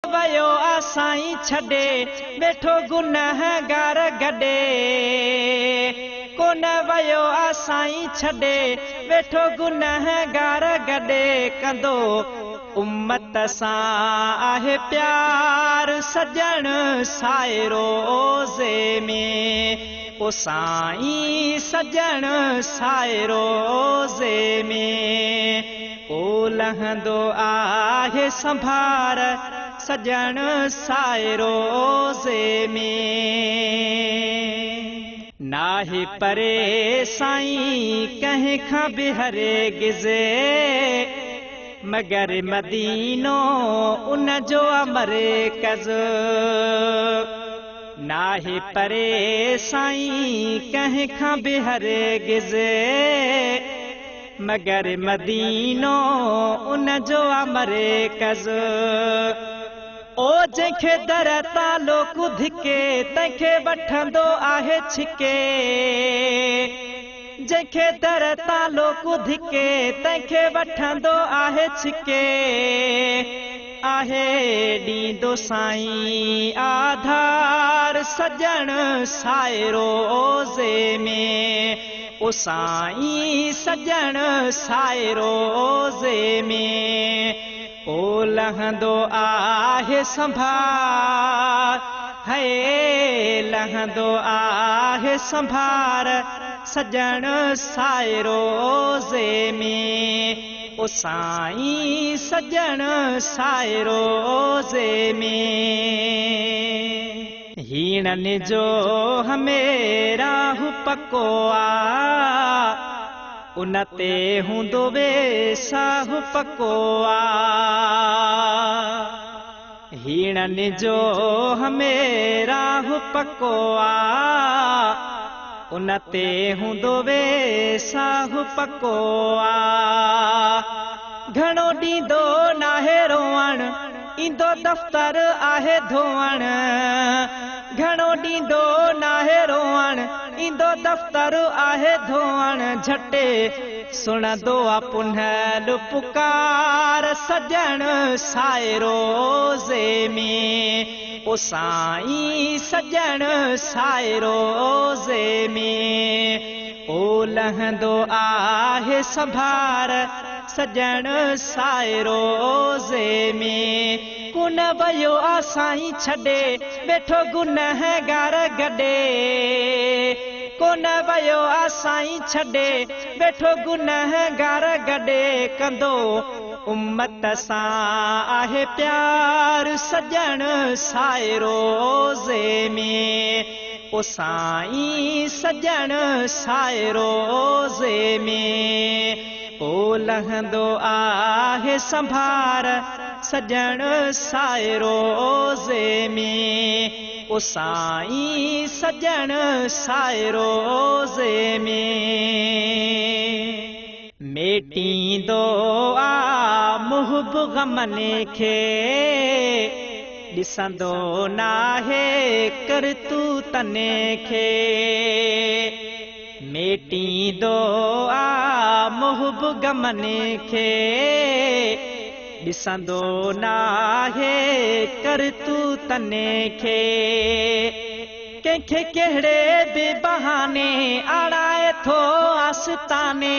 वयो आसाई छड़े बैठो गुनहगार गडे कोन वयो आसाई छड़े बैठो गुनहगार गडे कंदो उम्मत सा आहे प्यार सजन साए रोज़े में ओ साईं सजन साए रोज़े में ओ लहंदो आहे संभार सजन साए रोज़े में नाहे परे साईं कहीं खां बि हरगिज़े मगर मदीनो उन जो मरकज़ नाहे परे साईं कहीं खां बि हरगिज़े मगर मदीनो उन जो मरकज़ ओ जंहिंखे दर तालो कुधिके तंहिंखे वठंदो आहे छिके जंहिंखे दर तालो कुधिके तंहिंखे वठंदो आहे छिके आहे ॾींदो साईं आधार सजन साए रोज़े में ओ साईं सजन साए रोज़े में ओ लहंदो आहे संभार है लहंदो आहे संभार सजन साए रोज़े में ओ साईं सजन साए रोज़े में हीणन जो हमेरा हु पको आ उन ते हूंदो वेसाहु पको आ हीणन जो हमेरा हु पको आ उन ते हूंदो वेसाहु पको आ घणो ॾींदो नाहे रोअण ईंदो दफ़्तर आहे धोअण घणो ॾींदो नाहे रोअण ईंदो दफ़्तर आहे धोअण झटे सुणंदो आ पुनल पुकार सजन साए रोज़े में ओ साईं सजन साए रोज़े में ओ लहंदो आहे संभार सजन साए रोज़े में कोन वयो आ साईं छॾे बैठो गुनहगार गडे कोन वयो आ साईं छॾे बैठो गुनहगार गडे कंदो उम्मत सां आहे प्यार सजन साए रोज़े में ओ साईं सजन साए रोज़े में ओ लहंदो आहे संभार सजन साए रोज़े में ओ साईं सजन साए रोज़े में मेटींदो आ मुहब गमने खे ॾिसंदो नाहे करतूतने खे मेटींदो आ मुहब गमने खे ॾिसंदो नाहे करतूतने खे कंहिंखे कहिड़े बि बहाने आणाए थो आस्ताने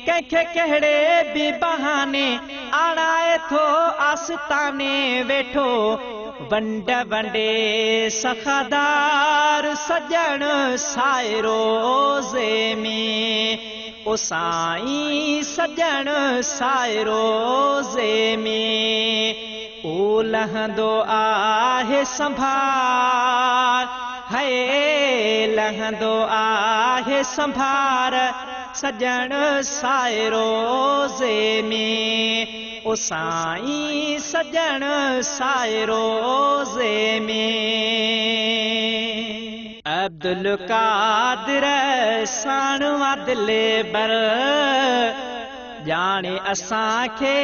कंहिंखे कहिड़े बि बहाने आणाए थो आस्ताने वेठो वंड वंडे सखादार सजन साए रोज़े में ओ साईं सजन साए रोज़े में ओ लहंदो आहे संभार है लहंदो आहे संभार सजन साए रोज़े में ओ साईं सजन साए रोज़े में अब्दुल कादिर साणवा दिले बर जाने असांखे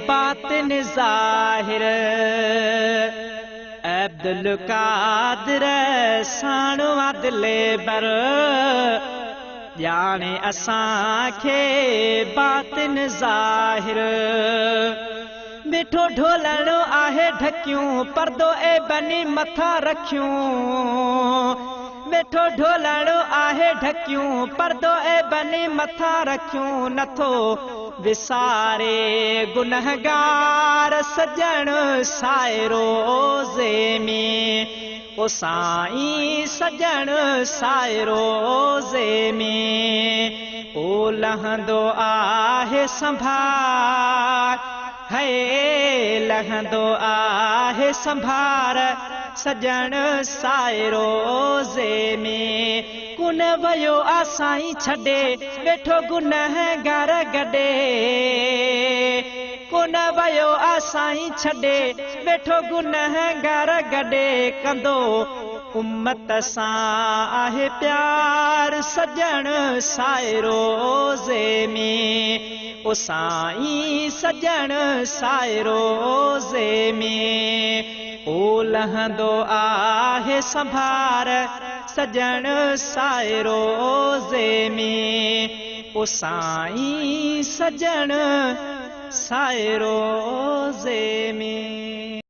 बातिन ज़ाहिर अब्दुल कादिर साणवा दिले बर जाने असांखे बातिन ज़ाहिर मिठो ढोलणो आहे ढकियूं पर्दो ए बनी मथा रखियूं मिठो ढोलणो आहे ढकियूं पर्दो ए बनी मथा रखियूं नथो विसारे गुनहगार सजण साए रोज़े में ओ साईं सजण साए रोज़े में ओ लहंदो आहे संभार है लहंदो आहे संभार सजण साए रोज़े में कुन वयो आ साईं छॾे वेठो गुनहगार गॾे कुन वयो आ साईं छॾे वेठो गुनहगार गॾे कंदो उम्मत सां आहे प्यार सजण साए रोज़े में ओ साईं सजण साए रोज़े में ओ लहंदो आहे संभार सजण साए रोज़े में ओ साईं सजण साए रोज़े में।